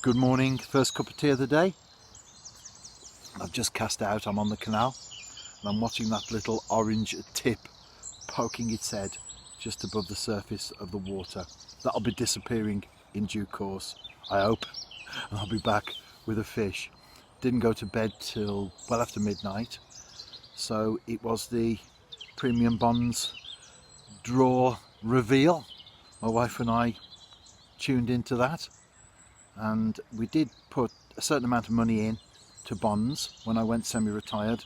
Good morning, first cup of tea of the day. I've just cast out, I'm on the canal and I'm watching that little orange tip poking its head just above the surface of the water. That'll be disappearing in due course, I hope, and I'll be back with a fish. Didn't go to bed till well after midnight, so it was the Premium Bonds draw reveal. My wife and I tuned into that, and we did put a certain amount of money in to bonds when I went semi-retired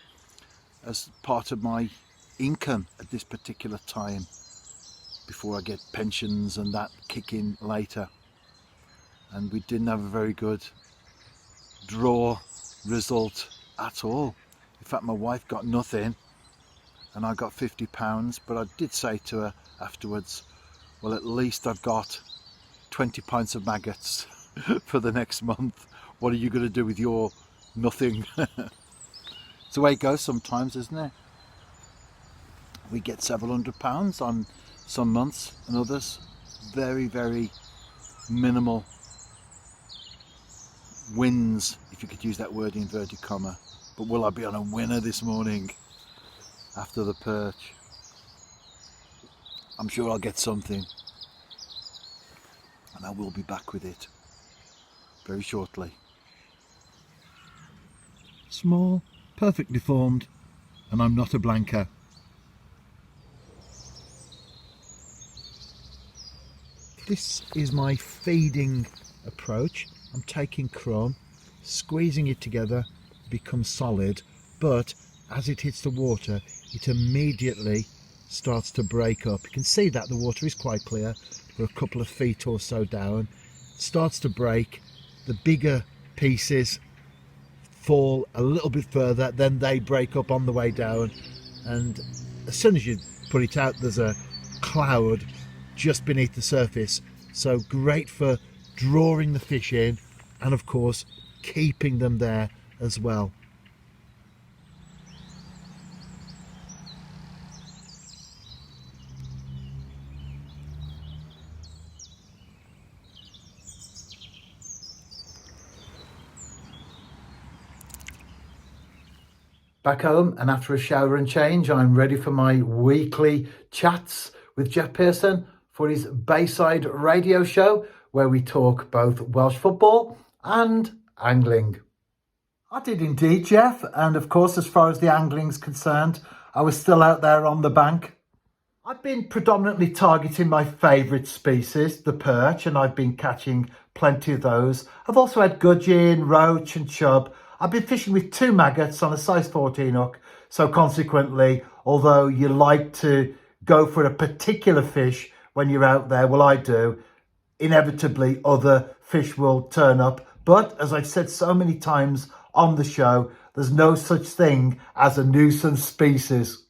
as part of my income at this particular time before I get pensions and that kick in later. And we didn't have a very good draw result at all. In fact, my wife got nothing and I got £50, but I did say to her afterwards, well, at least I've got 20 pints of maggots for the next month. What are you going to do with your nothing? It's the way it goes sometimes, isn't it? We get several £100s on some months, and others very, very minimal wins, if you could use that word in inverted comma. But will I be on a winner this morning after the perch? I'm sure I'll get something, and I will be back with it very shortly. Small, perfectly formed, and I'm not a blanker. This is my feeding approach. I'm taking crumb, squeezing it together, it becomes solid, but as it hits the water, it immediately starts to break up. You can see that the water is quite clear. We're a couple of feet or so down. It starts to break. The bigger pieces fall a little bit further, then they break up on the way down, and as soon as you put it out, there's a cloud just beneath the surface. So great for drawing the fish in and of course keeping them there as well. Back home, and after a shower and change, I'm ready for my weekly chats with Jeff Pearson for his Bayside radio show, where we talk both Welsh football and angling. I did indeed, Jeff, and of course, as far as the angling's concerned, I was still out there on the bank. I've been predominantly targeting my favourite species, the perch, and I've been catching plenty of those. I've also had gudgeon, roach and chub. I've been fishing with 2 maggots on a size 14 hook, so consequently, although you like to go for a particular fish when you're out there, well, I do, inevitably other fish will turn up. But as I've said so many times on the show, there's no such thing as a nuisance species.